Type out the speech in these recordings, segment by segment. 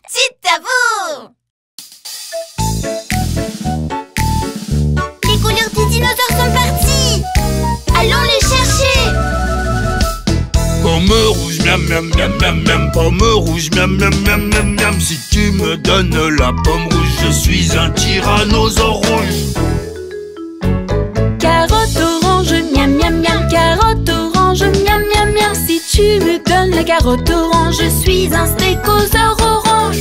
C'est à vous! Les couleurs des dinosaures sont parties! Allons les chercher! Pomme rouge, miam miam miam miam miam. Pomme rouge, miam miam miam miam miam. Si tu me donnes la pomme rouge, je suis un tyrannosaure rouge. Carotte orange, miam miam miam. Carotte orange, miam miam miam. Si tu me donnes la carotte orange, je suis un stégosaure orange.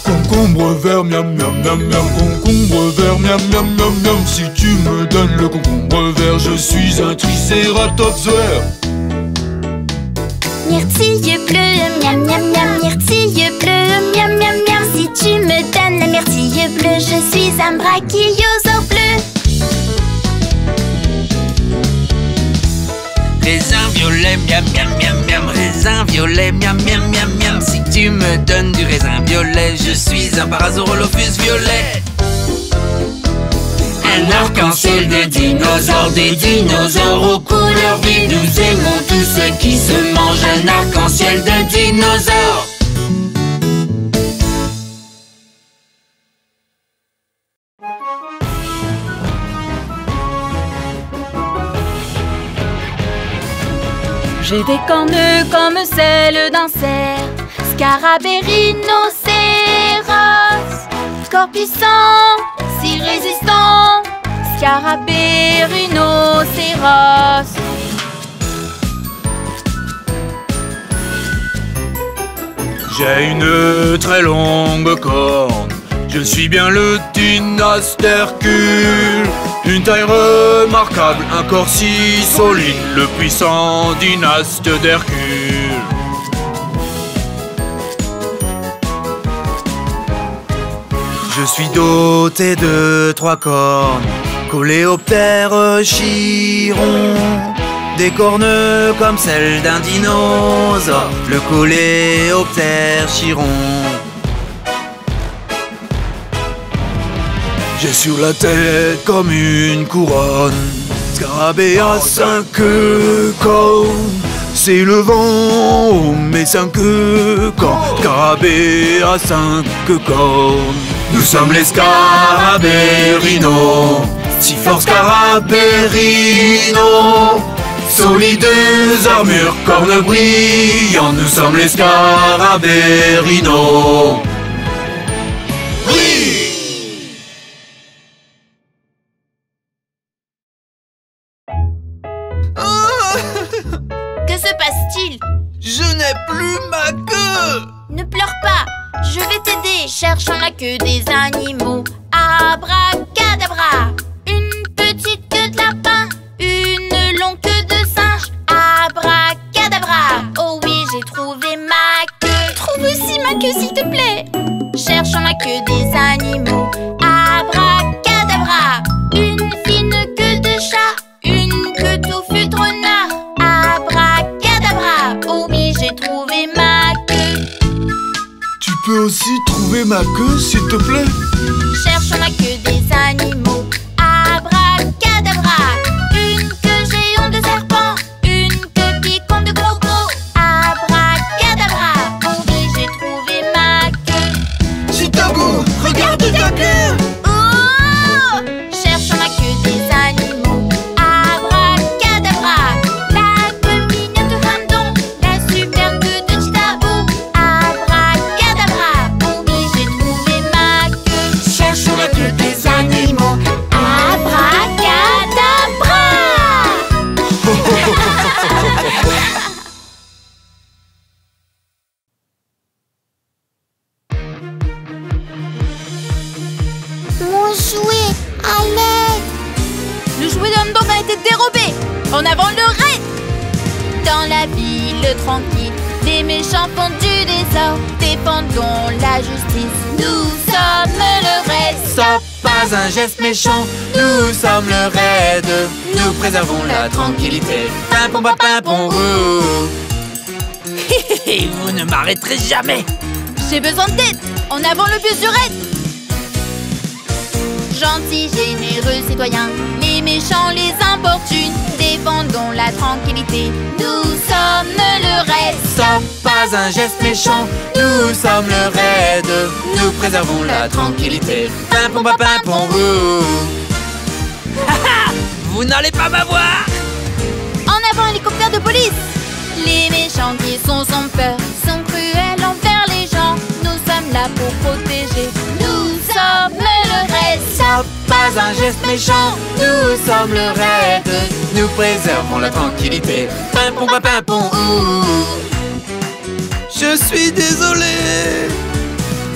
Concombre vert, miam miam miam miam. Concombre vert, miam miam miam miam. Si tu me donnes le concombre vert, je suis un tricératops vert. Myrtille bleue, miam miam miam. Myrtille bleue, miam miam miam. Si tu me donnes la myrtille bleue, je suis un brachiosaure bleu. Raisin violet, miam miam miam miam. Raisin violet, miam miam miam miam. Si tu me donnes du raisin violet, je suis un Parasaurolophus violet. Un arc-en-ciel de dinosaures, des dinosaures aux couleurs vives. Nous aimons tous ceux qui se mangent. Un arc-en-ciel de dinosaures. J'ai des cornes comme celles d'un cerf, scarabée, rhinocéros, corps puissant, si résistant, scarabée, rhinocéros. J'ai une très longue corne. Je suis bien le Dinastercule. Une taille remarquable, un corps si solide, le puissant dynaste d'Hercule. Je suis doté de 3 cornes, coléoptère chiron. Des cornes comme celles d'un dinosaure, le coléoptère chiron. J'ai sur la tête comme une couronne, scarabée à 5 cornes. C'est le vent aux mes 5 cornes, scarabée à 5 cornes. Nous sommes les scarabées rhinos, si forts scarabées rhinos. Solides armures, cornes brillantes, nous sommes les scarabées rhinos. Que se passe-t-il? Je n'ai plus ma queue. Ne pleure pas, je vais t'aider. Cherchons la queue des animaux. Abracadabra. Une petite queue de lapin, une longue queue de singe. Abracadabra. Oh oui, j'ai trouvé ma queue. Trouve aussi ma queue, s'il te plaît. Cherchons la queue des animaux. Abracadabra. Une fine queue de chat, une queue touffue de renard. Abracadabra. Oh oui, j'ai trouvé ma queue. Tu peux aussi trouver ma queue, s'il te plaît? Cherchons la queue des animaux. Abracadabra. Une queue géante de serpent, une queue piquante de crocodile. Abracadabra. Oh oui, j'ai trouvé ma queue. Chitago, regarde ta queue. Oh! Cherchons la queue des animaux. Abracadabra. La queue mignonne de Hamdon, la super queue de Chitago. Abracadabra. Oh oui, j'ai trouvé ma queue. Cherchons la queue des animaux. Abracadabra. Mon jouet, à l'aide. Le jouet de Hamdong a été dérobé. En avant le raid. Dans la ville tranquille, les méchants font du désordre. Défendons la justice, nous sommes le raid. Stop, pas un geste méchant. Nous sommes le raid. Nous préservons la tranquillité. Pimpon, pimpon, roux. Vous ne m'arrêterez jamais. J'ai besoin d'aide. En avant le bus du raid. gentils, généreux citoyens. Les méchants les importunent, défendons la tranquillité. Nous sommes le raid. Stop, pas un geste méchant. Nous sommes le raid. Nous préservons la tranquillité. Pimpon, pimpon, roux. Vous n'allez pas m'avoir. En avant, hélicoptère de police. Les méchants qui sont sans peur sont cruels envers les gens. Nous sommes là pour protéger. Nous sommes le raid. Stop, pas un geste méchant. Nous sommes le raid. Nous préservons la tranquillité. Pimpon, pimpon, ouh. Je suis désolé.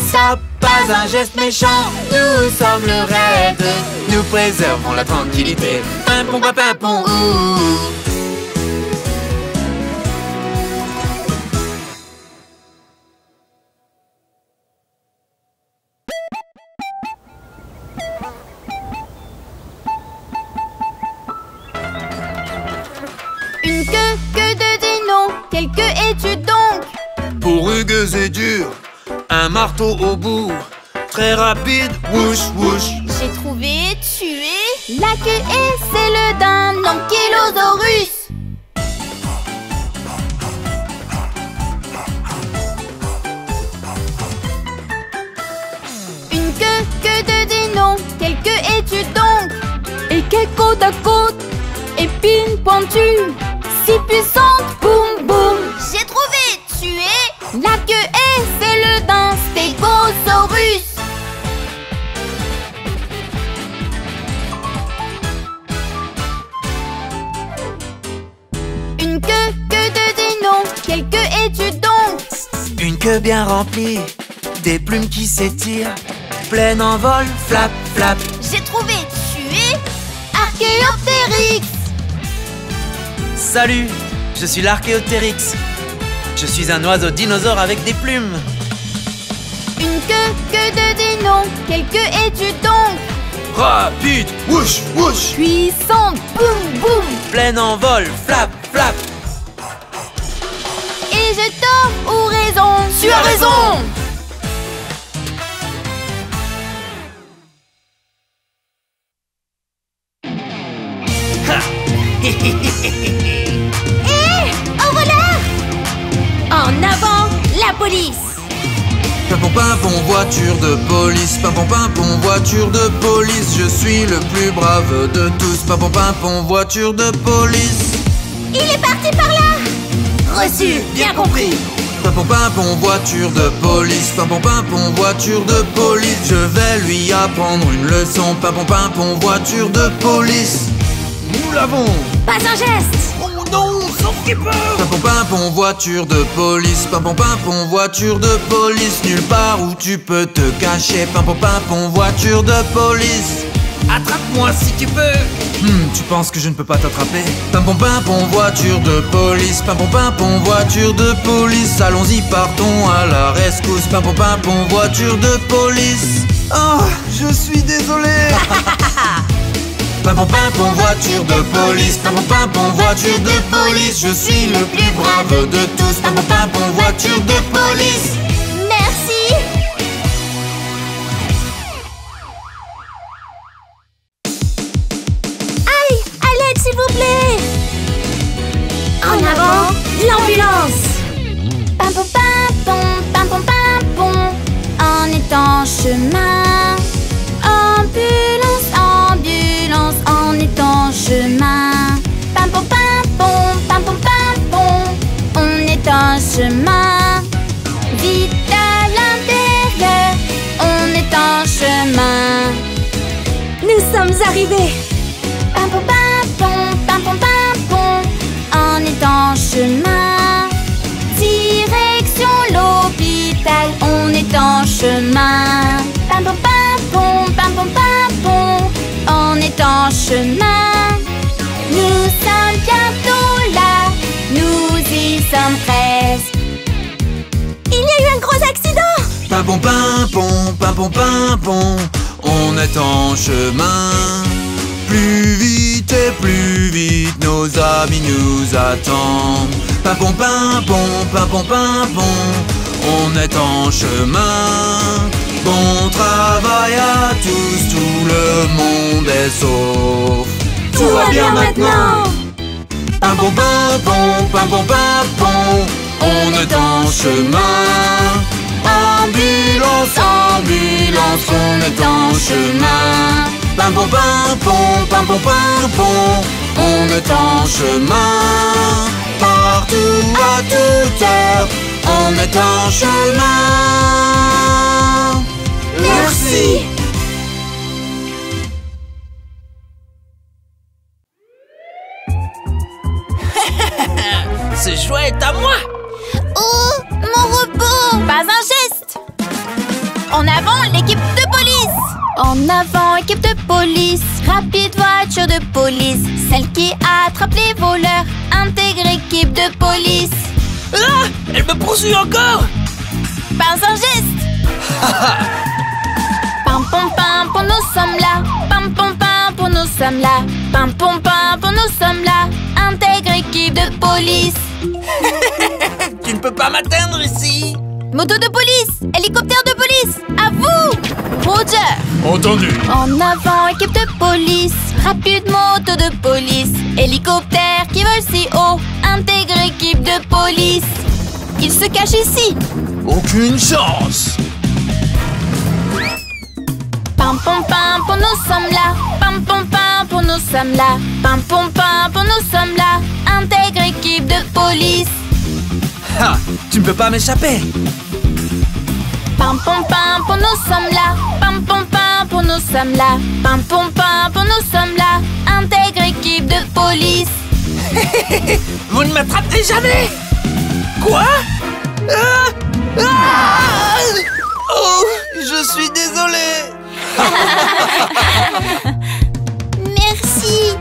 Stop, pas un geste méchant. Nous sommes le raid. Nous préservons la tranquillité. Pimpon, pimpon, ouh. Une queue de dino, quelle queue es-tu donc? Pour rugueuse et dure, un marteau au bout. Très rapide, whoosh whoosh. J'ai trouvé et tué la queue et c'est le d'un ankylosaurus. Une queue de dino, quelle queue es-tu donc? Et quelle côte à côte, épine pointue, si puissante, boum boum. J'ai trouvé et tué la queue et c'est le d'un stégosaurus. Une queue de dino, quelle queue es-tu donc? Une queue bien remplie, des plumes qui s'étirent, pleine en vol, flap, flap. J'ai trouvé et tué Archéoptérix. Salut, je suis l'Archéoptérix. Je suis un oiseau dinosaure avec des plumes. Une queue de dino, quelle queue es-tu donc? Rapide, whoosh whoosh. Puissante, boum boum. Pleine en vol, flap, flap. Et j'ai tort ou raison? Tu as raison. Au voleur! En avant, la police! Pimpon, pimpon, voiture de police. Pimpon, pimpon, voiture de police. Je suis le plus brave de tous. Pimpon, pimpon, voiture de police. Il est parti par là! Reçu, bien compris. Pimpon, pimpon, voiture de police. Pimpon, pimpon, voiture de police. Je vais lui apprendre une leçon. Pimpon, pimpon, voiture de police. Nous l'avons. Pas un geste. Oh non, son skipper. Pimpon, pimpon, voiture de police. Pimpon, pimpon, voiture de police. Nulle part où tu peux te cacher. Pimpon, pimpon, voiture de police. Attrape-moi si tu peux. Tu penses que je ne peux pas t'attraper? Pimpon, pimpon, voiture de police. Pimpon, pimpon, voiture de police. Allons-y, partons à la rescousse. Pimpon, pimpon, voiture de police. Oh, je suis désolé. Pimpon, pimpon, voiture de police. Pimpon, pimpon, voiture de police. Je suis le plus brave de tous. Pimpon, pimpon, voiture de police. Merci! Aïe, à l'aide s'il vous plaît. En avant, l'ambulance. Pimpon, pimpon, pimpon, pimpon. On est en chemin. Ambulance, ambulance, on est en chemin. Pimpon, pimpon, pimpon, pimpon. On est en chemin. Vite à l'intérieur, on est en chemin. Nous sommes arrivés. Pimpon, pimpon, pimpon, pimpon. On est en chemin. Direction l'hôpital, on est en chemin. Pimpon, pimpon, pimpon, pimpon. On est en chemin. Nous sommes bientôt là. Nous y sommes presque. Il y a eu un gros accident. Pimpon, pimpon, pimpon, pimpon. On est en chemin. Plus vite et plus vite, nos amis nous attendent. Pimpon, pimpon, pimpon, pimpon. On est en chemin. Bon travail à tous, tout le monde est sauf. Tout va bien maintenant. Pimpon, pimpon, pimpon, pimpon, on est en chemin. Ambulance, ambulance, on est en chemin. Pimpon, pimpon, pimpon, pimpon, on est en chemin. Partout, à toute heure, on est en chemin. Merci. Ce jouet est à moi. Oh, mon robot! Pas un geste! En avant, l'équipe de police! En avant, équipe de police! Rapide voiture de police! Celle qui attrape les voleurs! Intègre équipe de police! Ah, elle me poursuit encore. Pas un geste! Pam pam pam, pour nous sommes là! Pam pam pam, pour nous sommes là! Pam pam pam, pour nous sommes là! Intègre équipe de police! Tu ne peux pas m'atteindre ici. Moto de police! Hélicoptère de police! À vous! Roger! Entendu. En avant, équipe de police! Rapide moto de police! Hélicoptère qui vole si haut! Intègre équipe de police! Il se cache ici! Aucune chance. Pam pam pam, pour nous sommes là! Pam pam pam, pour nous sommes là! Pam pam pam, pour nous sommes là! Intègre équipe de police! Ha, tu ne peux pas m'échapper. Pam pam pam, pour nous sommes là! Pam pam pam, pour nous sommes là! Pam pam pam, pour nous sommes là! Intègre équipe de police! Vous ne m'attraperez jamais. Quoi? Ah, ah, oh, je suis désolé. Merci!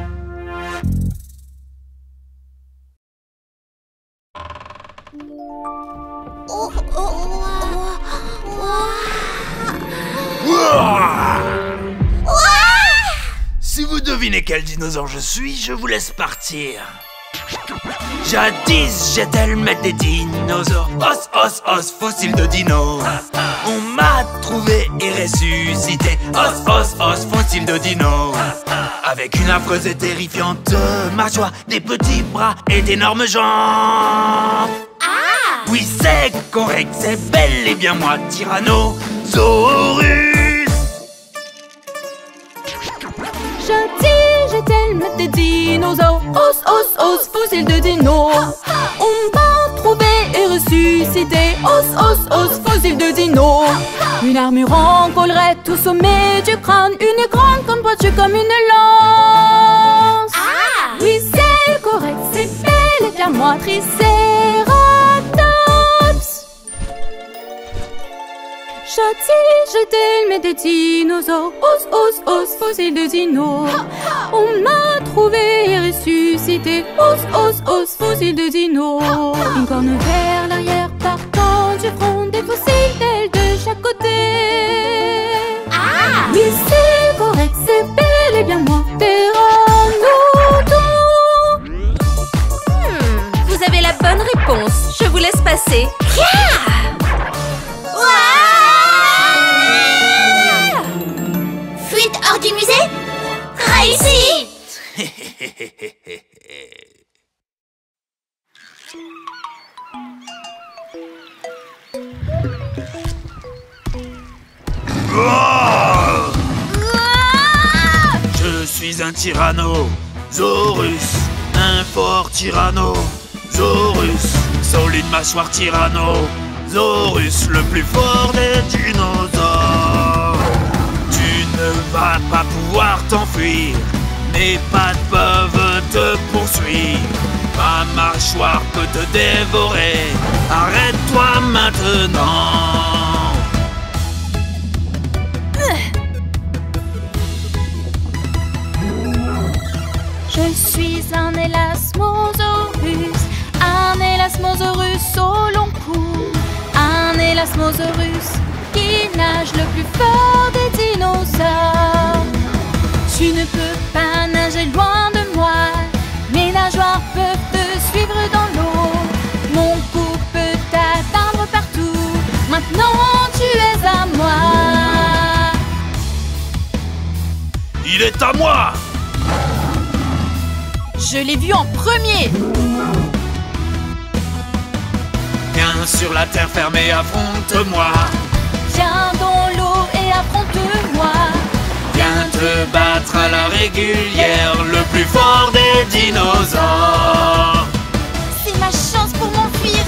Si vous devinez quel dinosaure je suis, je vous laisse partir. Jadis, j'étais le maître des dinosaures. Os, os, os, fossile de dino. On m'a trouvé et ressuscité. Os, os, os, fossile de dino. Avec une affreuse et terrifiante mâchoire, des petits bras et d'énormes jambes. Ah! Oui, c'est correct, c'est bel et bien moi, Tyrannosaurus. Jadis, j'étais le maître des dinosaures. Os, os, os, fossile de dino. On m'a trouvé et ressuscité. Os, os, os, fossile de dino. Une armure en collerette au sommet du crâne. Une grande corne pointue comme une lance. Ah! Oui, c'est correct, c'est bel et bien moi, Triceratops. Jadis, j'étais le maître des dinosaures. Os, os, os, fossile de dino. On m'a trouvé et ressuscité. Os, os, os, fossile de dino. Une corne vers l'arrière partant du front. Des fossiles d'ailes de chaque côté. Ah! Oui, c'est correct, c'est bel et bien moi, Pteranodon. Vous avez la bonne réponse. Je vous laisse passer. Fuite hors du musée? Réussi! Je suis un tyrannosaurus, un fort tyrannosaurus, solide mâchoire tyrannosaurus, le plus fort des dinosaures. Tu ne vas pas pouvoir t'enfuir, mes pattes peuvent te poursuivre. Ma mâchoire peut te dévorer, arrête-toi maintenant. Je suis un élasmosaurus au long cou. Un élasmosaurus qui nage le plus fort des dinosaures. Tu ne peux pas nager loin de moi. Mes nageoires peuvent te suivre dans l'eau. Mon cou peut t'atteindre partout. Maintenant tu es à moi. c'est à moi. Je l'ai vu en premier. Viens sur la terre fermée, affronte-moi. Viens dans l'eau et affronte-moi. Viens te battre à la régulière, le plus fort des dinosaures. C'est ma chance pour m'enfuir.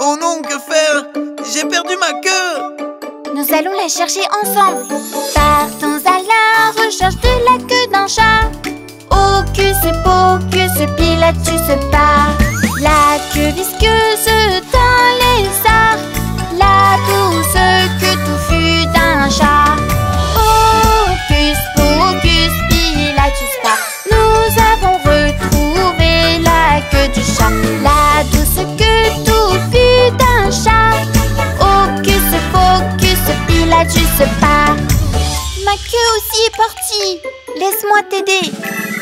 Oh non, que faire? J'ai perdu ma queue. Nous allons la chercher ensemble. Partons à la recherche de la queue d'un chat. Hocus pocus, Pilatus part. La queue visqueuse d'un lézard, la douce queue touffue d'un chat. Hocus pocus, Pilatus part. Nous avons retrouvé la queue du chat, la douce queue touffue d'un chat. Hocus pocus, Pilatus part. Ma queue aussi est partie. Laisse-moi t'aider.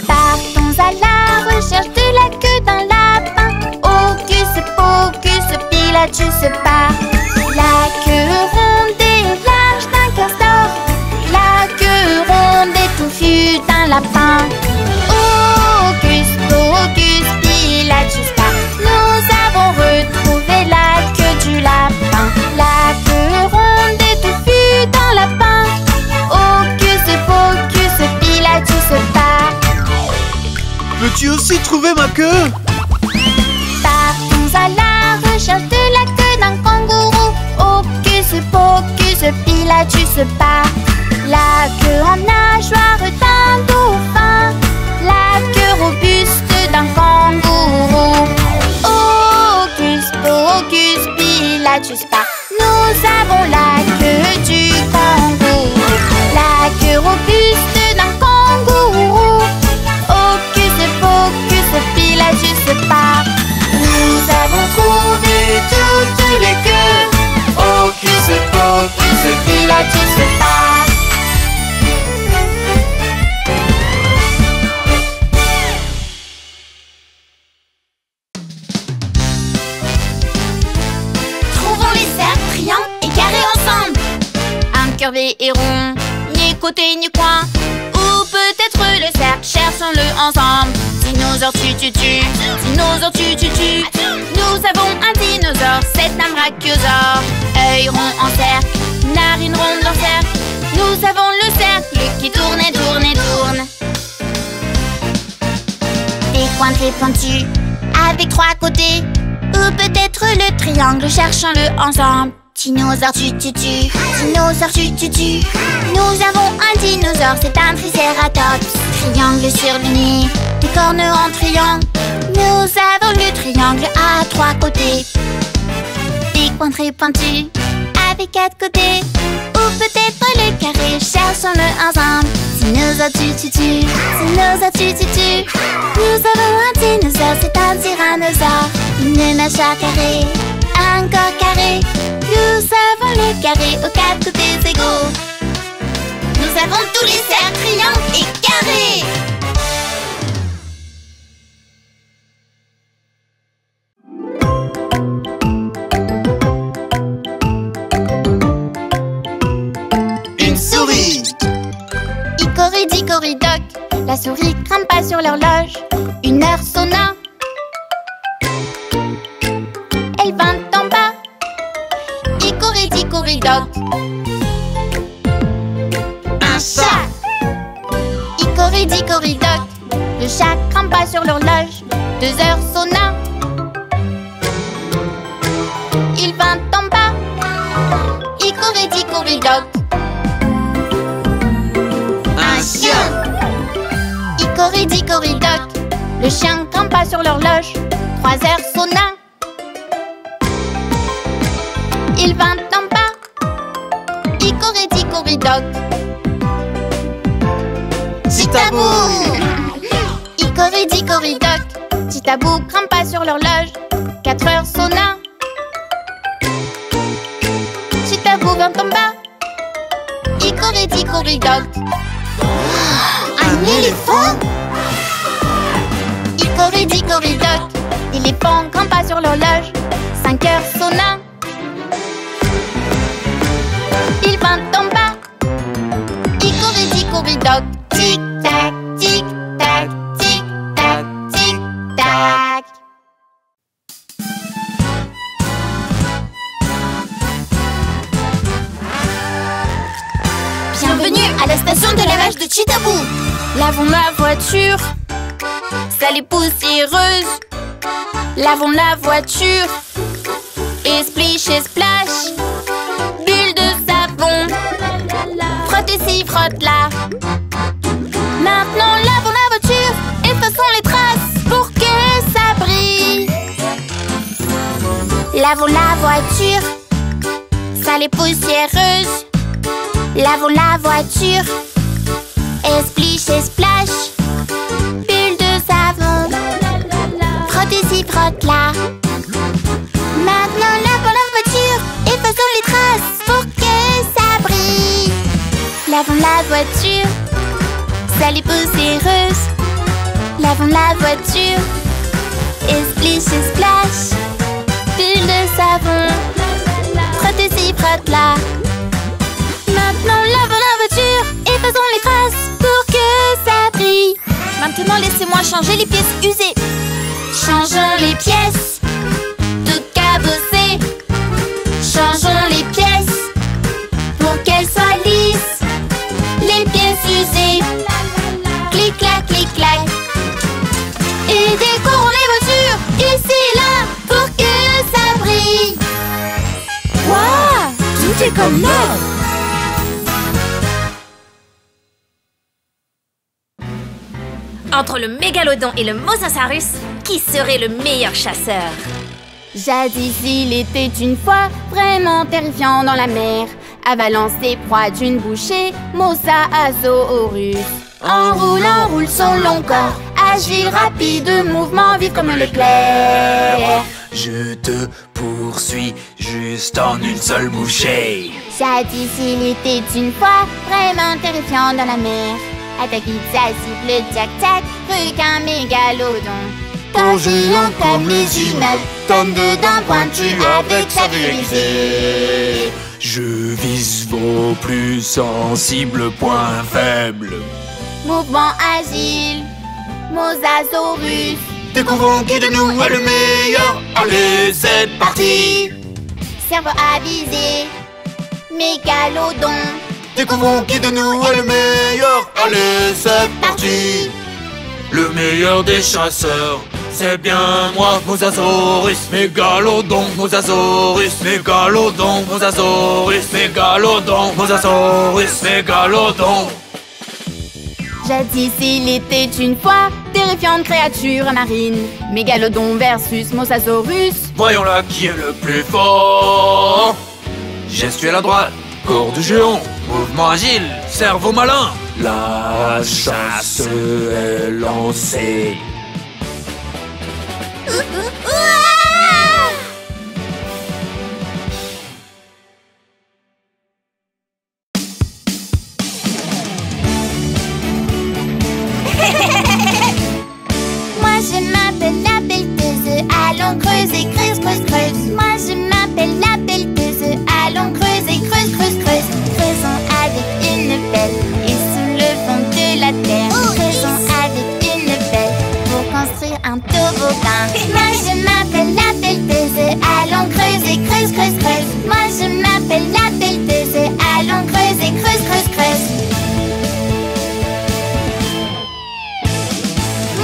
Partons à la recherche de la queue d'un lapin. Hocus pocus, Pilatus part. La queue ronde et large d'un castor, la queue ronde et touffue d'un lapin. Hocus pocus, Pilatus part. Nous avons retrouvé la queue du lapin, la queue ronde et touffue d'un lapin. Hocus pocus, Pilatus part. Peux-tu aussi trouver ma queue? Partons à la recherche de la queue d'un kangourou. Hocus pocus, Pilatus part. La queue en nageoire d'un dauphin, la queue robuste d'un kangourou. Hocus pocus, Pilatus part. Nous avons la queue du kangourou, la queue robuste d'un kangourou. Hocus pocus, Pilatus part. Nous avons trouvé toutes les queues. Hocus pocus, Pilatus part. Trouvons les cercles, triangles et carrés ensemble. Incurvé et rond, ni côté ni coin. Ou peut-être le cercle, cherchons-le ensemble. Dinosaure tu, dinosaure tu. Nous avons un dinosaure, c'est un brachiosaure. Œil rond en cercle, narine ronde en cercle. Nous avons le cercle qui tourne et tourne et tourne. Des coins très pointus, avec trois côtés. Ou peut-être le triangle, cherchons-le ensemble. Dinosaure tu, dinosaure tu. Nous avons un dinosaure, c'est un tricératops. Triangle sur le nez, des cornes en triangle. Nous avons le triangle à trois côtés. Des coins très pointus, avec quatre côtés. Ou peut-être le carré, cherchons-le ensemble. Dinosaure tu, dinosaure tu. Nous avons un dinosaure, c'est un tyrannosaure. Une mâchoire carrée, un corps carré. Nous avons le carré aux quatre côtés égaux. Nous avons tous les cercles, triangles et carrés. Une souris. Icoridicoridok, la souris grimpe pas sur l'horloge. Une heure sonna. Elle vint en bas. Icoridicoridok. Un chat. Icoridicoridok, le chat grimpe pas sur l'horloge. 2 heures sonna. Il vint en bas. Icoridicoridok. Un chien. Icoridicoridok, le chien grimpe pas sur l'horloge. 3 heures sonna. Il vint en bas. Icoridicoridok. Titabou. Icoridicoridok, Titabou grimpe pas sur l'horloge. 4 heures sonna. Titabou vint en bas. Icoridicoridok. Un éléphant. Icoridicoridok, l'éléphant grimpe pas sur l'horloge. 5 heures sonna. Il vint en bas. tic-toc. Tic-tac, tic-tac, tic-tac, tic-tac. Bienvenue à la station de lavage de Chitabou. Lavons ma voiture, Sale et poussiéreuse. lavons la voiture. Et splish et splash. Bulle de savon. Frotte ici, frotte là. Maintenant lavons la voiture, effaçons les traces pour que ça brille. Lavons la voiture. Sale et poussiéreuse. Lavons la voiture. Et splish et splash. Bulle de savon. Frotte ici, frotte là. Maintenant lavons la voiture. Effaçons les traces pour que ça brille. Lavons la voiture. Sale et poussiéreuse. Lavons la voiture. Et splish et splash. Bulle de savon. Frotte ici, frotte là. Maintenant lavons la voiture, effaçons les traces pour que ça brille. Maintenant laissez-moi changer les pièces usées. Changeons les pièces. Toutes cabossées. Changeons les pièces. Pour qu'elles soient lisses. Les pièces usées. Clic-clac, clic-clac. Et décorons les voitures. Ici et là. Pour que ça brille. Waouh, tout est comme neuf. Entre le mégalodon et le mosasaurus, qui serait le meilleur chasseur? Jadis il était une fois vraiment terrifiant dans la mer, avalant ses proies d'une bouchée, Mosasaurus. Enroule son long corps. Agile, rapide, mouvement vif comme l'éclair. Je te poursuis juste en une seule bouchée. Jadis il était une fois vraiment terrifiant dans la mer. Attaque, ça siffle, tac-tac, requin mégalodon. Ton géant comme les immeubles, tonne de dents pointues avec sa vérité. Je vise vos plus sensibles points faibles. Mouvement agile, Mosasaurus. Découvrons qui de nous est le meilleur. Allez, c'est parti. Cerveau avisé, mégalodon. Découvrons qui de nous est le meilleur. Allez, c'est parti. Le meilleur des chasseurs, c'est bien moi, Mosasaurus. Mégalodon, Mosasaurus. Mégalodon, Mosasaurus. Mégalodon, Mosasaurus. Mégalodon. Jadis il était une fois terrifiante créature marine, mégalodon versus Mosasaurus. Voyons là qui est le plus fort. Gestuelle à droite, corps du géant, mouvement agile, cerveau malin. La chasse est lancée. Moi je m'appelle la pelleteuse, allons creuser, creuse, creuse, creuse. Moi je m'appelle la pelleteuse, allons creuser, creuse, creuse, creuse. Creusons avec une pelle et soulevons de la terre. Creusons avec une pelle pour construire un toboggan. Moi je m'appelle la pelleteuse, allons creuser, creuse, creuse, creuse. Moi je m'appelle la pelleteuse, allons creuser, creuse, creuse, creuse.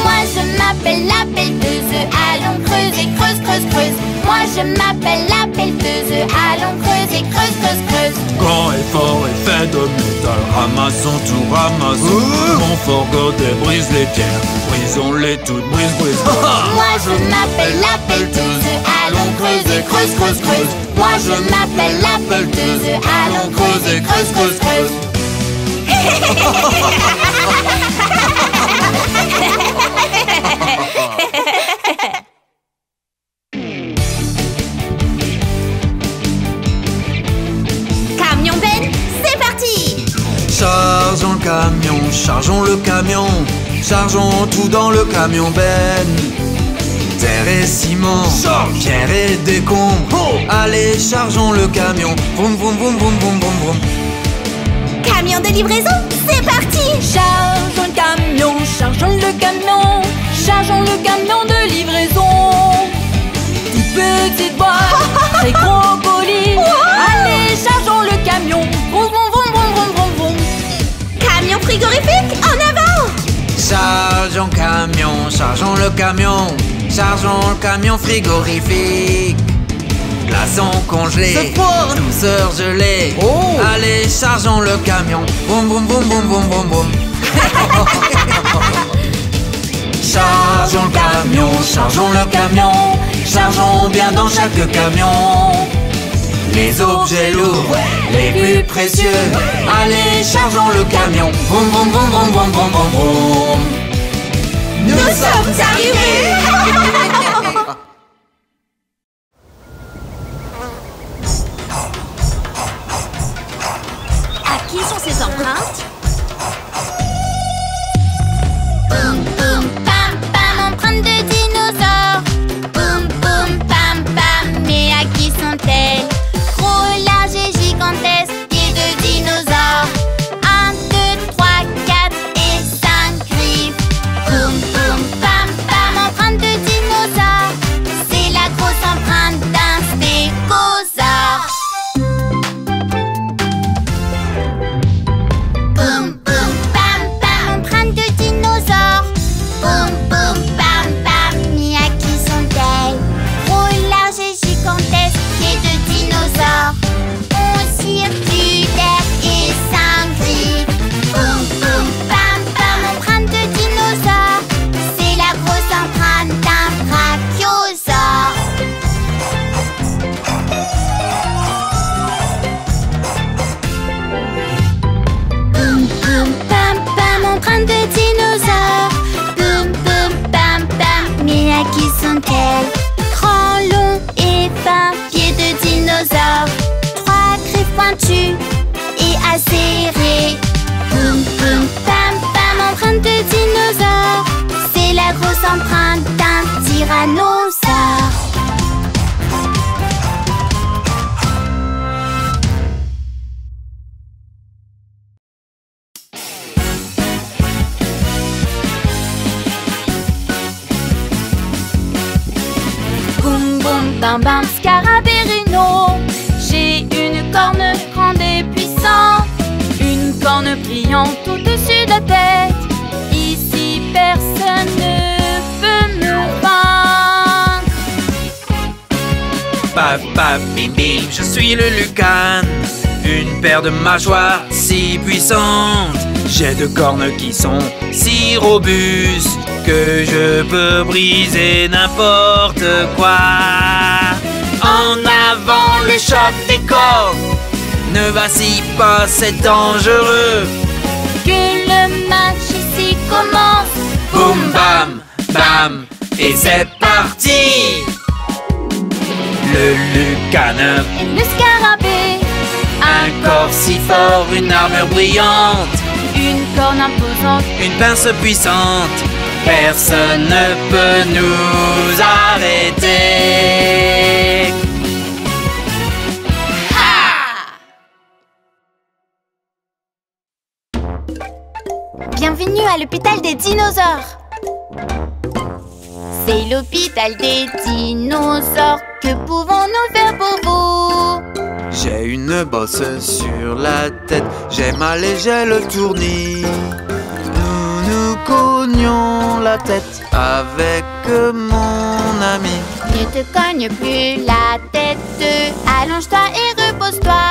Moi je m'appelle la pelleteuse, allons creuser, creuse, creuse, creuse. Moi je m'appelle la pelleteuse, allons creuser, creuse, creuse, creuse. Grand et fort et fait de métal, ramassons tout, ramassons. Mon fourgon débrise les pierres, brisons-les toutes, brise, brise. Moi je m'appelle la pelleteuse, allons creuser, creuse, creuse, creuse. Moi je m'appelle la pelleteuse, allons creuser, creuse, creuse, creuse. Camion Ben, c'est parti! Chargeons le camion, chargeons le camion, chargeons tout dans le camion Ben. Terre et ciment, pierre et décombres. Allez, chargeons le camion, vroom vroom vroom vroom vroom vroom vroom. Camion de livraison, c'est parti! Chargeons le camion, chargeons le camion, chargeons le camion de livraison. Toute petite boîte, très gros colis. Allez, chargeons le camion. Vroom, vroom, vroom, vroom, vroom, vroom, vroom. Camion frigorifique, en avant! Chargeons le camion, chargeons le camion frigorifique. Glaçons congelés, C'est fort. douceur gelée. Oh. Allez, chargeons le camion. Boum, boum, boum, boum, boum, boum, boum. Chargeons le camion, chargeons le camion, chargeons bien dans chaque camion les objets lourds, les plus précieux. Allez, chargeons le camion. Boum, boum, boum, boum, boum, boum, boum, boum. Nous sommes arrivés! À qui sont ces empreintes? Boum, boum, pam, pam, empreinte de dinosaure. Boum, boum, pam, pam, mais à qui sont-elles? Gros, large et gigantesque, pieds de dinosaure. 1, 2, 3, 4 et 5 griffes. Boum, boum, pam, pam, empreinte de dinosaure. C'est la grosse empreinte d'un stégosaure. Boum, boum, pam, pam, empreinte de dinosaure. Boum, boum, pam, pam, mais à qui sont-elles? Gros, large et gigantesque, pieds de dinosaure. 11 circulaires et 5 griffes. Boum, boum, pam, pam, empreinte de dinosaure. C'est la grosse empreinte d'un brachiosaure. Boum, boum, pam, pam, empreinte de dinosaure. Boum, boum, pam, pam, mais à qui sont-elles? Grand, long et fin, pieds de dinosaure. 3 griffes pointues et acérées. Boum, boum, pam, pam, empreinte de dinosaure. C'est la grosse empreinte d'un tyrannosaure. Boum, boum, bam, bam, scarabée rhino. J'ai une corne grande et puissante, une corne brillante au-dessus de la tête. Ici, personne ne peut me vaincre. Paf, paf, bim, bim, je suis le Lucan. Une paire de mâchoires si puissantes. J'ai 2 cornes qui sont si robustes que je peux briser n'importe quoi. En avant le choc des cornes. Ne vacille pas, c'est dangereux. Que le match ici commence. Boum, bam, bam, et c'est parti. Le Lucan, Et le scarabée, un corps si fort, une armure brillante, une corne imposante. une pince puissante. Personne ne peut nous arrêter. Bienvenue à l'hôpital des dinosaures. C'est l'hôpital des dinosaures. Que pouvons-nous faire pour vous? J'ai une bosse sur la tête, j'ai mal et j'ai le tournis. Nous nous cognons la tête avec mon ami. Ne te cogne plus la tête. Allonge-toi et repose-toi.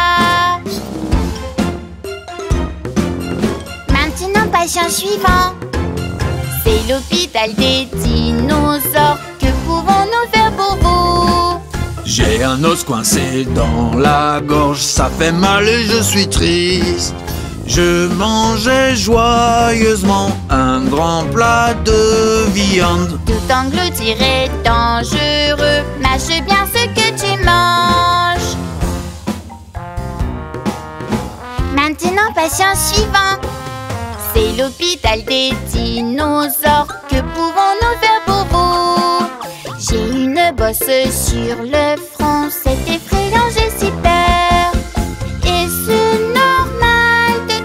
Maintenant, patient suivant. C'est l'hôpital des dinosaures. Que pouvons-nous faire pour vous? J'ai un os coincé dans la gorge, ça fait mal et je suis triste. Je mangeais joyeusement un grand plat de viande. Tout engloutir est dangereux. Mâche bien ce que tu manges. Maintenant, patient suivant. C'est l'hôpital des dinosaures. Que pouvons-nous faire pour vous? J'ai une bosse sur le front. C'est effrayant, j'ai si peur. Est-ce normal de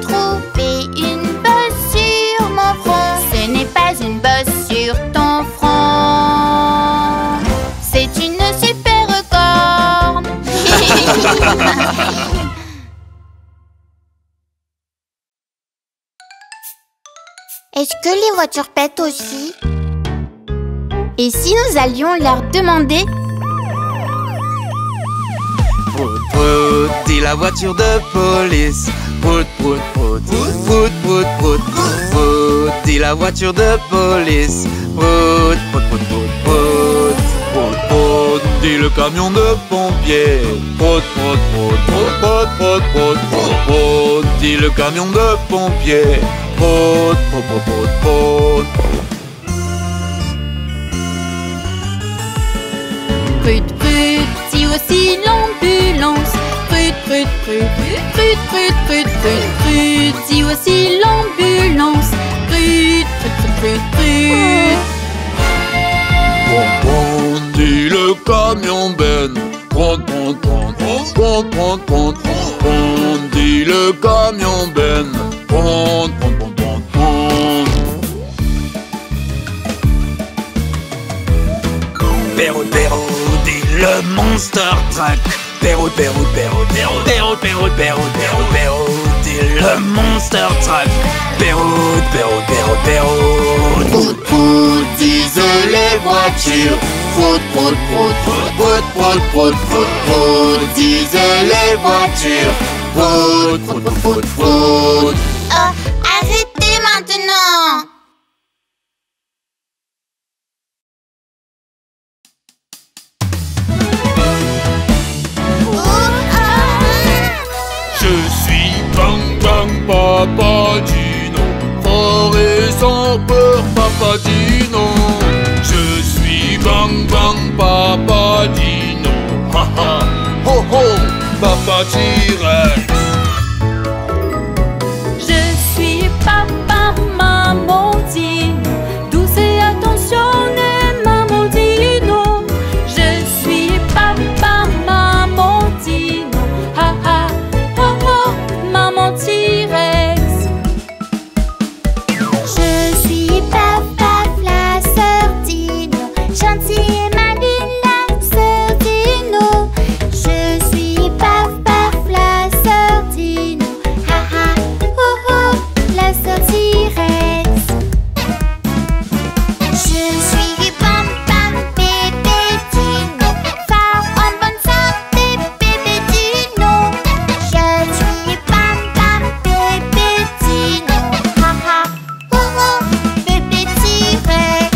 Est-ce que les voitures pètent aussi? Et si nous allions leur demander? Prout, prout, dit la voiture de police. Prout, prout, prout, prout, prout, prout, prout, dit la voiture de police. Prout, prout, prout, prout, prout, prout, prout, dit le camion de pompiers. Prout, prout, prout, prout, prout, prout, prout, prout, prout, dit le camion de pompiers. Prout, prout, prout, prout, prout. Prut, prut, dit aussi l'ambulance. Prut, prut, prut, prut, prut, prut, prut, prut, dit aussi l'ambulance. Prut, prut, prut, prut, prut. Pom, pom, dit le camion Ben. Prout, prout, prout, prout, prout, prout, prout, prout, dit le camion Ben. Prout, prout, prout, prout, prout. Perrault, perrault, dit le monster truck. Perrault, perrault, perrault, perrault, perrault, perrault, perrault, perrault, perrault, dit le monster truck. Perrault, perrault, perrault, perrault. Prout, prout, disent les voitures. Prout, prout, prout, prout, prout, prout, prout, prout, prout, disent les voitures. Prout, prout, prout, prout, prout. Oh, arrêtez maintenant! Je suis Bang Bang Papa Dino, fort et sans peur Papa Dino. Je suis Bang Bang Papa Dino, ha ha, ho ho, Papa T-Rex. Je suis papa, maman Dino, douce et attentionnée, maman Dino. Je suis papa, maman Dino, ha ha, oh oh, maman T-Rex. Je suis papa, la sœur Dino, gentille et maligne, la sœur Dino. Je suis papa, la sœur Dino, ha ha, oh oh, la sœur T-Rex. Je suis papa, bébé Dino, phare en bonne santé, bébé Dino. Je suis papa, bébé Dino, ha ha, oh oh, bébé T-Rex.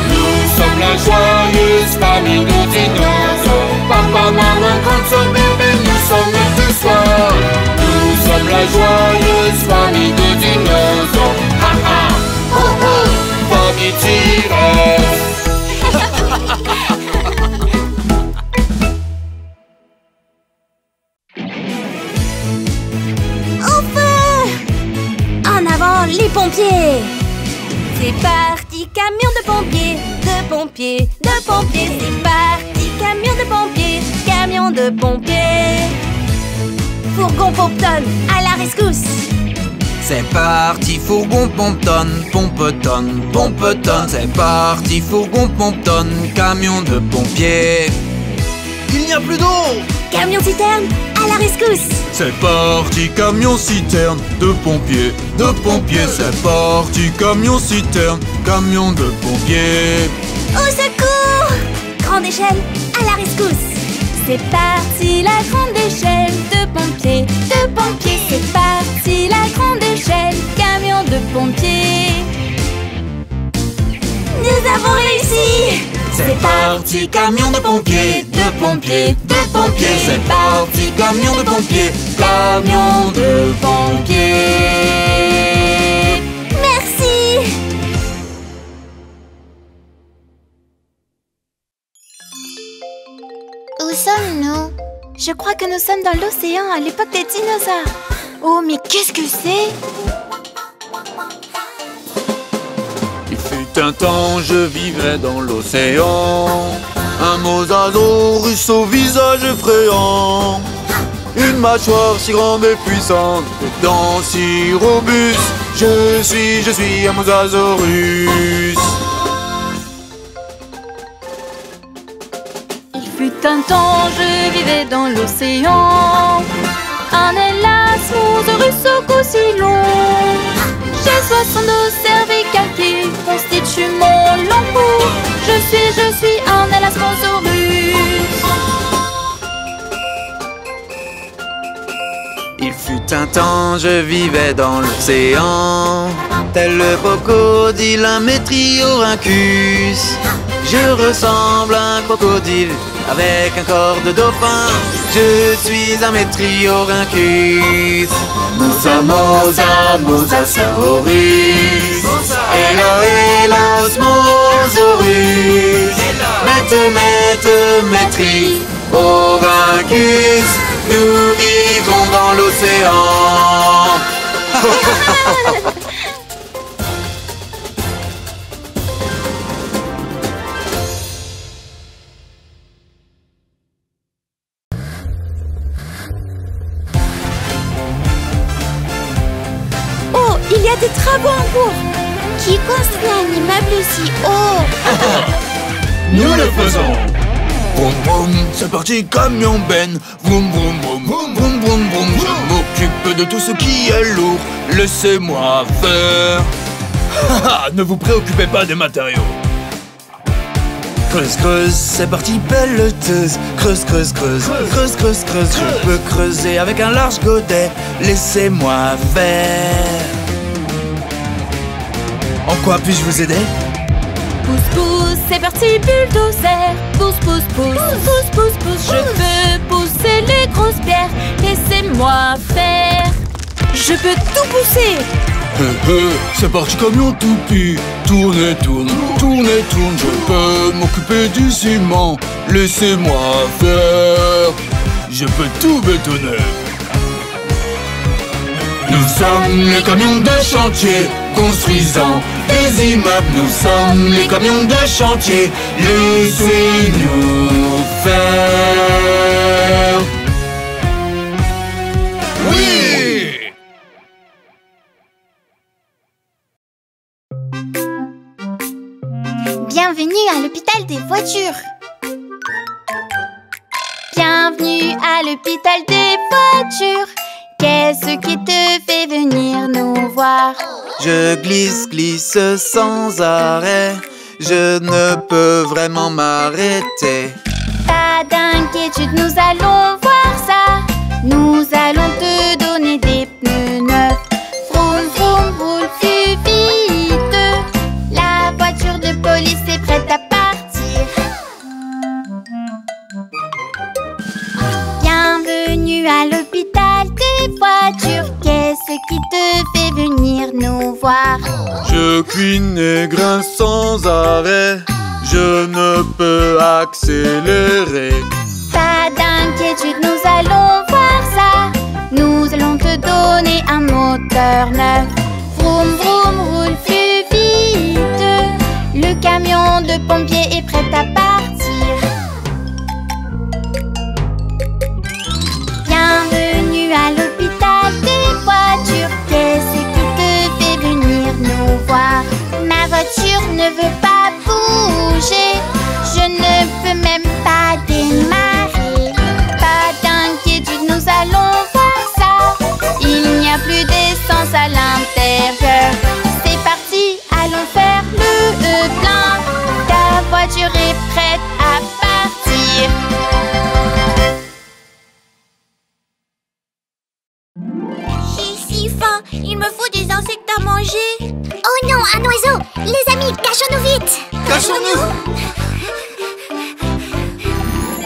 Nous sommes la joyeuse famille de dinosaures. Papa, maman, quand son bébé, nous sommes tous soirs. Nous sommes la joyeuse famille de dinosaures. Ha ha, ho ho, famille T-Rex. Au feu! En avant, les pompiers! C'est parti, camion de pompiers, de pompiers, de pompiers. C'est parti, camion de pompiers, camion de pompiers. Fourgon Pompton, à la rescousse! C'est parti, fourgon pompetonne, pompetonne, pompetonne. C'est parti, fourgon pompetonne, camion de pompiers. Il n'y a plus d'eau! Camion citerne, à la rescousse! C'est parti, camion citerne, de pompiers, de pompiers. C'est parti, camion citerne, camion de pompiers. Au secours! Grande échelle, à la rescousse! C'est parti, la grande échelle de pompiers, de pompiers. C'est parti, la grande échelle, camion de pompiers. Nous avons réussi! C'est parti, camion de pompiers, de pompiers, de pompiers. C'est parti, camion de pompiers, camion de pompiers. Merci! Où sommes-nous? Je crois que nous sommes dans l'océan à l'époque des dinosaures. Oh, mais qu'est-ce que c'est? Il fut un temps, je vivais dans l'océan. Un mosasaurus au visage effrayant. Une mâchoire si grande et puissante, des dents si robustes. Je suis un mosasaurus. Il fut un temps, je vivais dans l'océan. Un hélas, Mosaurus au cou si long. J'ai 72 cervicales constituent mon long cou. Je suis un hélas Mosaurus. Il fut un temps, je vivais dans l'océan, tel le crocodile, un Metriorhynchus. Je ressemble à un crocodile avec un corps de dauphin. Je suis un Metriorhynchus. Mosasaurus. Hello, hello, Mosaurus. Mette, Metriorhynchus. Nous vivons dans l'océan. Oh, il y a des travaux en cours. Qui construit un immeuble si haut? Nous le faisons. Vroom vroom, c'est parti camion Ben. Vroom vroom vroom, vroom vroom vroom vroom. Je m'occupe de tout ce qui est lourd. Laissez-moi faire. Ne vous préoccupez pas des matériaux. Creuse, creuse, c'est parti pelleteuse. Creuse, creuse, creuse, creuse, creuse, creuse. Je peux creuser avec un large godet. Laissez-moi faire. En quoi puis-je vous aider? Pousse, pousse, c'est parti bulldozer. Pousse, pousse, pousse, pousse, pousse, pousse. Je peux pousser les grosses pierres. Laissez-moi faire. Je peux tout pousser. C'est parti camion toupie. Tournez, tourne, tournez, tourne. Je peux m'occuper du ciment. Laissez-moi faire. Je peux tout bétonner. Nous sommes les camions de chantier, construisant des immeubles. Nous sommes les camions de chantier, laissez-nous faire. Oui! Bienvenue à l'hôpital des voitures. Bienvenue à l'hôpital des voitures. Qu'est-ce qui te fait venir nous voir? Je glisse, glisse sans arrêt. Je ne peux vraiment m'arrêter. Pas d'inquiétude, nous allons voir ça. Nous allons te donner des pneus neufs. Vroom, vroom, roule plus vite. La voiture de police est prête à partir. Bienvenue à l'hôpital des voitures. Qu'est-ce qui te fait venir nous voir? Je cuine et grince sans arrêt. Je ne peux accélérer. Pas d'inquiétude, nous allons voir ça. Nous allons te donner un moteur neuf. Vroom, vroom, roule plus vite. Le camion de pompiers est prêt à partir. Bienvenue à l'hôpital des voitures. Qu'est-ce qui te fait venir nous voir? Ma voiture ne veut pas bouger. Je ne peux même pas démarrer. Pas d'inquiétude, nous allons voir ça. Il n'y a plus d'essence à l'intérieur. C'est parti, allons faire le plein. Ta voiture est prête à partir. J'ai si faim, il me faut des insectes à manger. Oh non, un oiseau! Les amis, cachons-nous vite! Cachons-nous!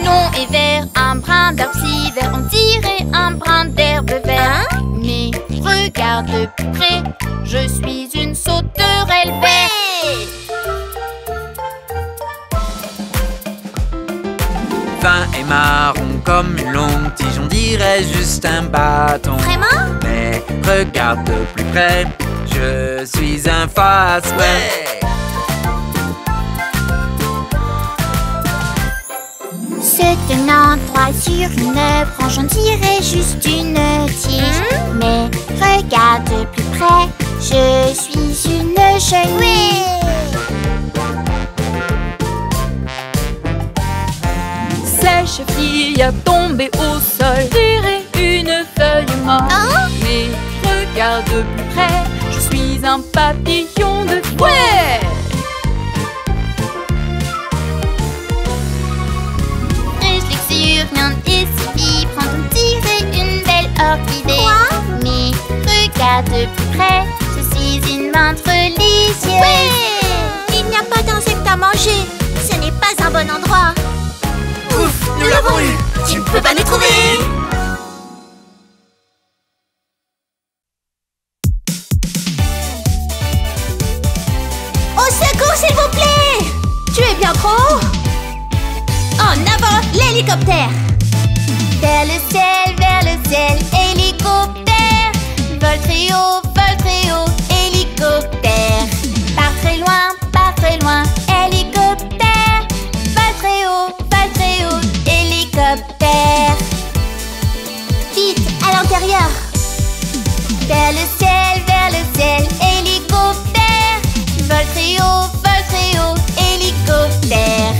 Long et vert, un brin d'herbe si vert, on dirait un brin d'herbe vert. Mais regarde de plus près, je suis une sauterelle verte. Fin et marron comme une longue tige. On dirait juste un bâton. Vraiment? Mais regarde de plus près, je suis un fast-way. Se tenant droit sur une branche, on dirait juste une tige. Mais regarde de plus près, je suis une chenille. Se cheville a tombé au sol. Tirer une feuille morte. Mais regarde de plus près, je suis un papillon de fouet. Réfléchir, rien et suffit. Prends ton tirer une belle orchidée. Quoi? Mais regarde de plus près, je suis une menthe religieuse. Ouais! Il n'y a pas d'insectes à manger. Ce n'est pas un bon endroit. Ouf, nous l'avons eu. Tu ne peux pas nous trouver. Au secours, s'il vous plaît! Tu es bien trop haut. En avant, l'hélicoptère! Vers le ciel, hélicoptère. Vole très haut, hélicoptère. Pars très loin, hélicoptère. Vole très haut, hélicoptère. Vite, à l'intérieur! Vers le ciel, hélicoptère. Vole très haut, hélicoptère.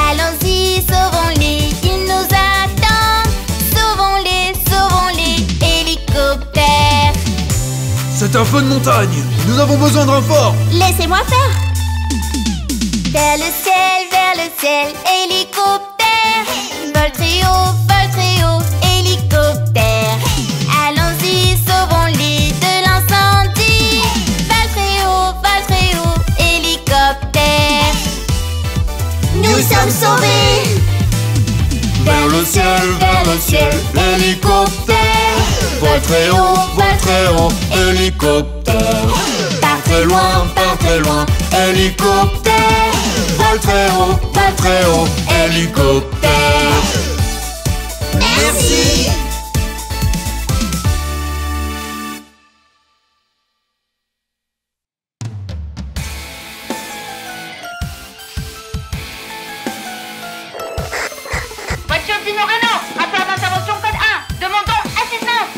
Allons-y, sauvons-les, ils nous attendent. Sauvons-les, hélicoptère. C'est un feu de montagne. Nous avons besoin de renfort. Laissez-moi faire! Vers le ciel, hélicoptère. Vole très haut, hélicoptère. Allons-y, sauvons-les de l'incendie. Vole très haut, hélicoptère. Nous sommes sauvés! Vers le ciel, l'hélicoptère. Vole très haut, hélicoptère. Pars Très loin, hélicoptère. Vole très haut, hélicoptère. Merci! Voiture Dino Renault, rapport d'intervention code 1. Demandons assistance.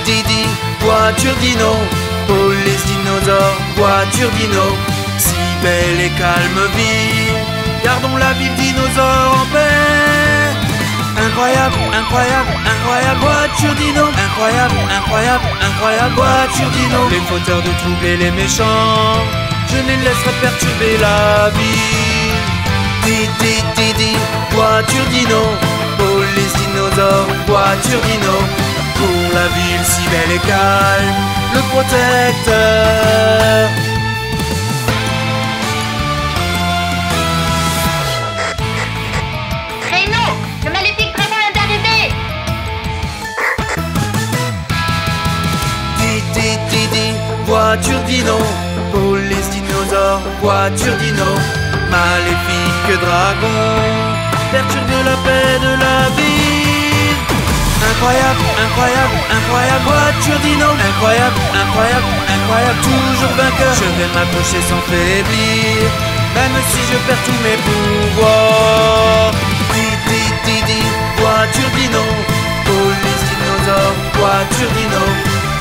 Didi, voiture dino, police dinosaure, voiture dino. Si belle et calme ville, gardons la ville dinosaure en paix. Incroyable, voiture dino. Incroyable, voiture dino. Les fauteurs de troubles et les méchants, je ne les laisserai perturber la vie. Didi, voiture dino, police dinosaure, voiture dino. Pour la ville si belle et calme, le protecteur. Renault, le maléfique dragon vient d'arriver. Didi, voiture dino, police dinosaure, voiture dino. Maléfique dragon, perturbe la paix de la ville. Incroyable, voiture dino. Incroyable, toujours vainqueur. Je vais m'approcher sans faiblir, même si je perds tous mes pouvoirs. Didi, voiture dino, police dinosaure, voiture dino.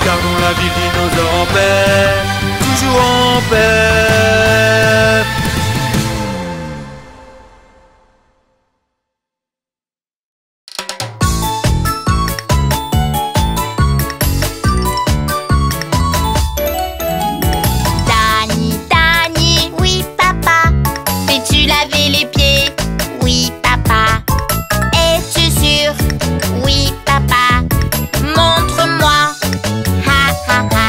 Gardons la ville dinosaure en paix, toujours en paix. Dani, oui papa. Fais-tu laver les pieds? Oui papa. Es-tu sûr? Oui papa. Montre-moi. Ha ha ha.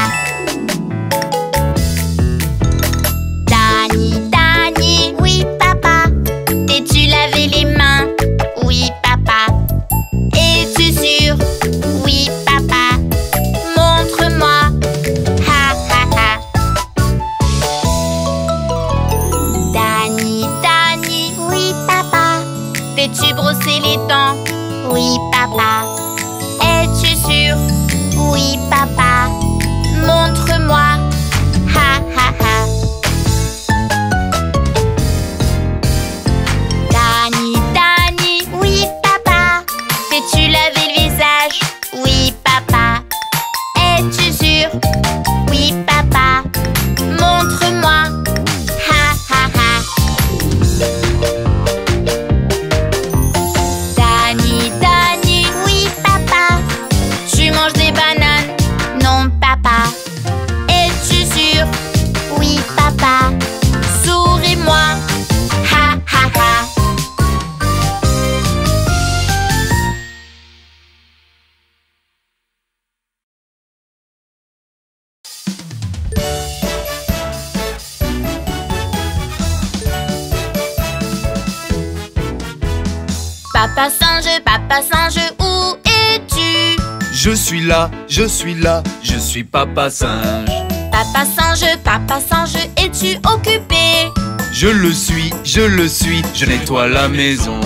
Papa singe, où es-tu? Je suis là, je suis Papa singe. Papa singe, es-tu occupé? Je le suis, je nettoie la maison.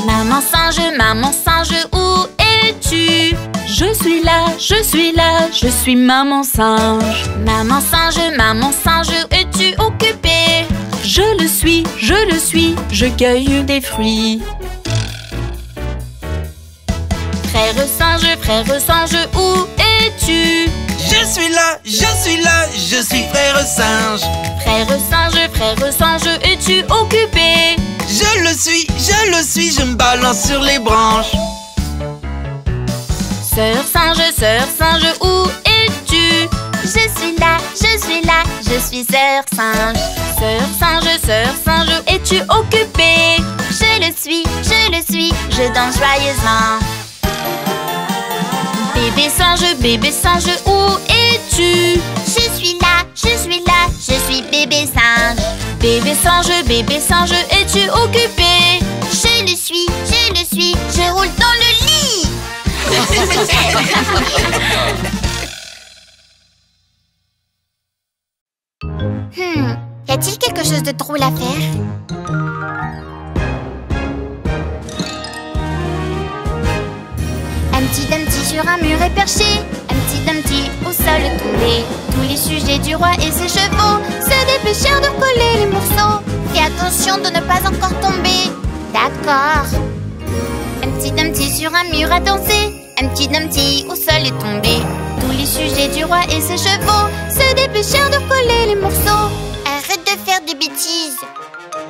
Maman singe, où es-tu? Je suis là, je suis maman singe. Maman singe, es-tu occupé? Je le suis, je cueille des fruits. Frère singe, où es-tu? Je suis là, je suis frère singe. Frère singe, es-tu occupé? Je le suis, je me balance sur les branches. Sœur singe, où es-tu? Je suis là, je suis sœur singe. Sœur singe, es-tu occupée? Je le suis, je danse joyeusement. Bébé singe, où es-tu? Je suis là, je suis bébé singe. Bébé singe, es-tu occupé? Je le suis, je roule dans le lit. Y a-t-il quelque chose de drôle à faire? Un petit Dumpty sur un mur est perché. Un petit Dumpty au sol tombé. Tous les sujets du roi et ses chevaux se dépêchèrent de recoller les morceaux. Fais attention de ne pas encore tomber. D'accord. Un petit Dumpty sur un mur a dansé. Un petit Dumpty au sol est tombé. Tous les sujets du roi et ses chevaux se dépêchèrent de recoller les morceaux. Arrête de faire des bêtises.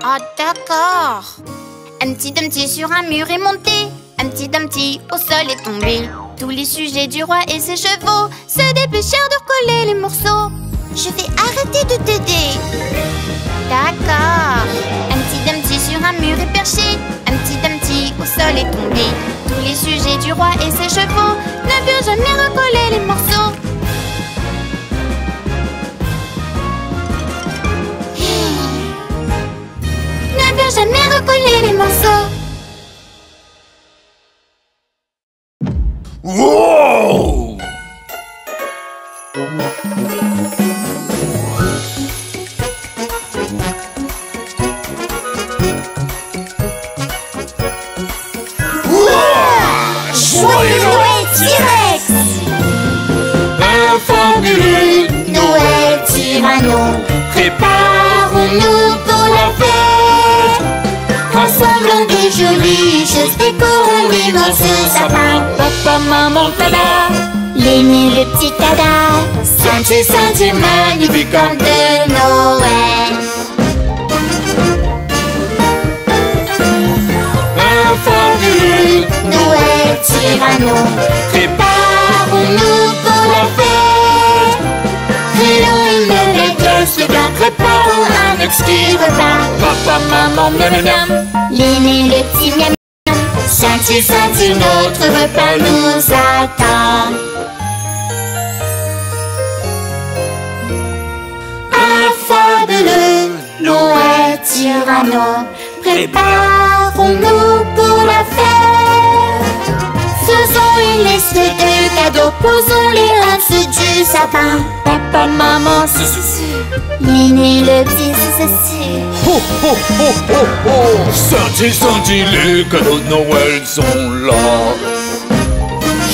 Oh, d'accord. Un petit Dumpty sur un mur est monté. Un petit Dumpty au sol est tombé. Tous les sujets du roi et ses chevaux se dépêchèrent de recoller les morceaux. Je vais arrêter de t'aider. D'accord. Un petit Dumpty sur un mur est perché. Un petit Dumpty au sol est tombé. Tous les sujets du roi et ses chevaux ne purent jamais recoller les morceaux. Ne purent jamais recoller les morceaux. Wow! Joyeux Noël T-Rex! Un fabuleux Noël Tyranno, préparons-nous pour la fête. rassemblons de jolies choses, décorons l'immense sapin. Papa, maman, dada, L'aîné, le petit Dada, Senti, magnifique comme de Noël. un fabuleux Noël Tyranno, préparons-nous pour la fête. créons une nouvelle caisse, Le bien préparons un exquis repas. papa, maman, miam, miam. l'aîné, le petit miam. Senti, notre repas nous attend. un fabuleux Noël Tyranno, préparons-nous pour la fête. Faisons une liste de cadeaux, posons-les en dessous du sapin. Papa, maman, L'aîné, le petit, c'est. Ho ho ho ho ho! Senti, les cadeaux de Noël sont là.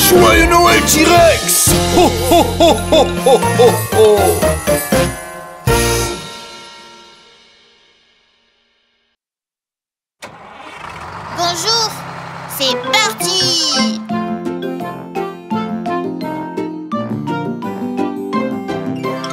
Joyeux Noël T-Rex! Ho ho ho ho ho ho ho! Bonjour, c'est parti!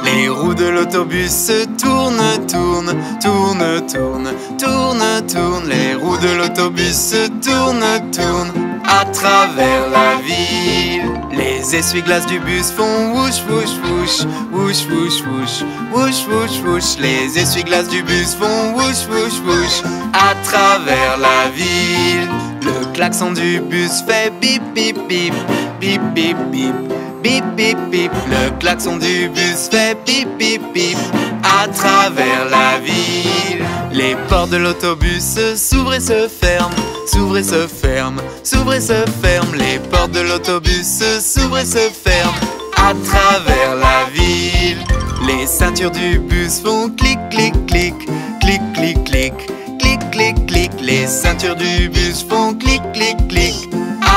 Les roues de l'autobus se tournent, tournent, tournent, tournent, tournent, tournent. Les roues de l'autobus se tournent, tournent à travers la ville. Les essuie-glaces du bus font wouch, wouch, wouch, wouch, wouch, wouch, wouch, wouch, wouch. Les essuie-glaces du bus font wouch, wouch, wouch à travers la ville. Le klaxon du bus fait bip, bip, bip, bip, bip, bip. bip bip bip. Le klaxon du bus fait bip bip bip. À travers la ville, les portes de l'autobus s'ouvrent et se ferment, s'ouvrent et se ferment, s'ouvrent et se ferment. Les portes de l'autobus s'ouvrent et se ferment. À travers la ville, les ceintures du bus font clic clic clic, clic clic clic, clic clic clic. Les ceintures du bus font clic clic clic.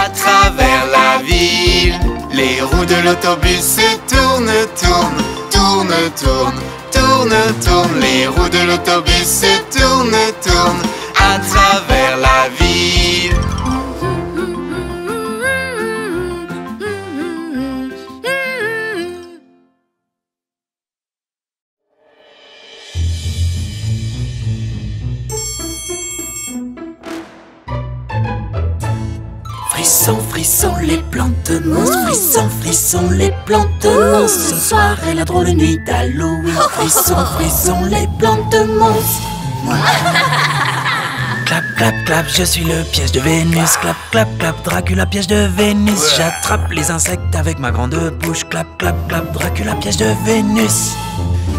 À travers la ville, les roues de l'autobus se tournent, tournent, tournent, tournent, tournent, tournent. Les roues de l'autobus se tournent, tournent. À travers la ville. Frisson, frisson, les plantes moussent. Frisson, frisson, les plantes moussent. Ce soir est la drôle nuit d'Halloween. Frisson, frisson, les plantes moussent. Clap, clap, clap, je suis le piège de Vénus. Clap, clap, clap, Dracula, piège de Vénus. J'attrape les insectes avec ma grande bouche. Clap, clap, clap, Dracula, piège de Vénus.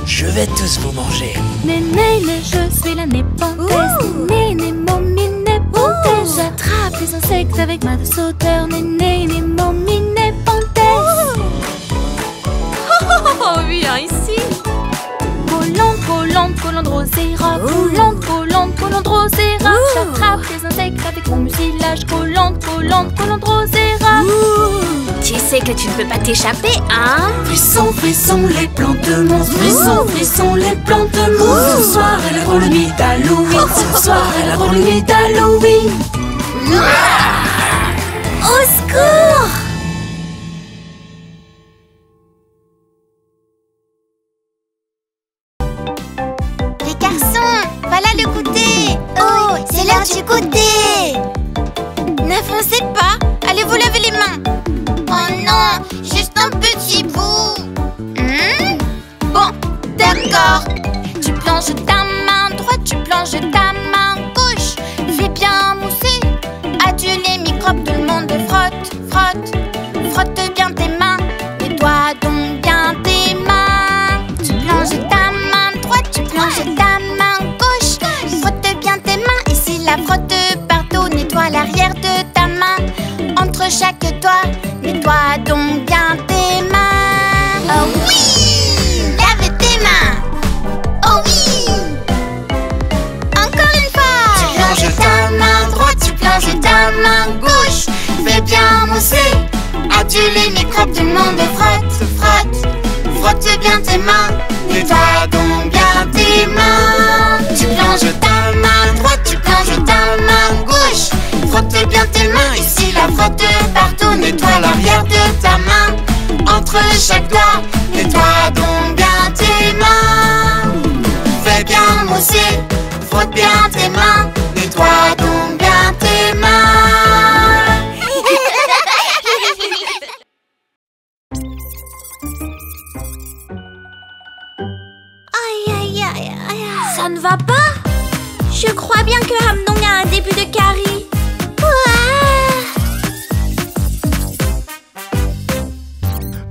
Je vais tous vous manger. Néné, je suis la népentesse. Néné, momie, népentesse. J'attrape les insectes avec ma sauteur. Néné, momie, népentesse. Oh, viens ici. Collante, collante, collante rosera. Collante, collante, collante rosera. J'attrape les insectes avec mon mucilage. Collante, collante, collante rosera. Tu sais que tu ne peux pas t'échapper, hein? Frisson, frisson, les plantes monstres. Frisson, frisson, les plantes monstres. Ce soir est la drôle nuit d'Halloween. Ce soir est la drôle nuit d'Halloween. Au secours! Les garçons, voilà le goûter. Oh, c'est l'heure du goûter. N'avancez pas, allez vous laver les mains. Oh non, juste un petit bout. Bon, d'accord. Tu plonges ta main droite, tu plonges ta main gauche. Fais bien mousser. Adieu les microbes, tout le monde frotte, frotte. Frotte bien tes mains, nettoie donc bien tes mains. Tu plonges ta main droite, tu plonges ta main gauche. Frotte bien tes mains, ici la frotte partout. Nettoie l'arrière de ta main, entre chaque doigt. Nettoie donc bien tes mains. Oh oui! Lave tes mains. Oh oui! Encore une fois! Tu plonges ta main droite, tu plonges ta main gauche. Fais bien mousser. Adieu les microbes, tout le monde frotte, frotte. Frotte bien tes mains. Nettoie donc bien tes mains. Tu plonges ta main droite, tu plonges ta main gauche. Frotte bien tes mains, ici la frotte partout. Nettoie l'arrière de ta main, entre chaque doigt. Nettoie donc bien tes mains. Fais bien mousser, frotte bien tes mains. Nettoie donc bien tes mains. Aïe, aïe, aïe, aïe. Ça ne va pas? Je crois bien que Hamdong a un début de carie.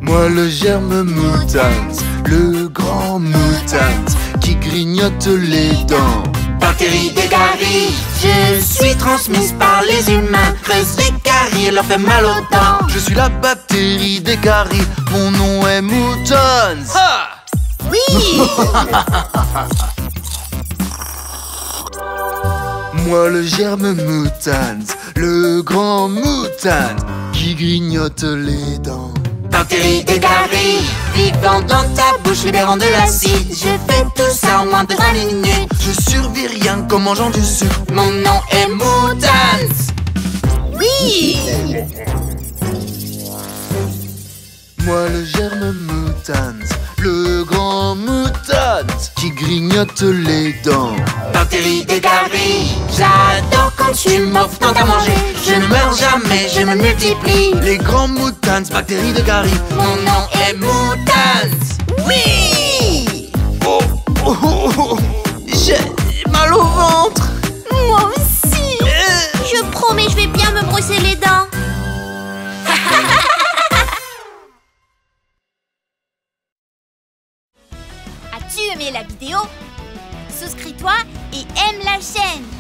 Moi le germe mutant, le grand mutant qui grignote les dents. Bactéries des caries, je suis transmise par les humains. Creuse les caries et leur fait mal aux dents. Je suis la bactérie des caries, mon nom est Mutants. Oui! Moi le germe mutant, le grand mutant qui grignote les dents. Bactéries des caries, vivant dans ta bouche, libérant de l'acide. Je fais tout ça en moins de 20 minutes. Je survis rien qu'en mangeant du sucre. Mon nom est Mutants. Oui! Moi le germe mutant, le grand mutant qui grignote les dents. Bactéries des caries, j'adore quand tu m'offres tant à manger. Je ne meurs jamais, je me multiplie. Les grands mutants, bactéries de caries. Mon nom est Mutants. Oui! Oh, oh, oh, oh. J'ai mal au ventre. Moi aussi. Je promets, je vais bien me brosser les dents. aimé la vidéo, souscris-toi et aime la chaîne.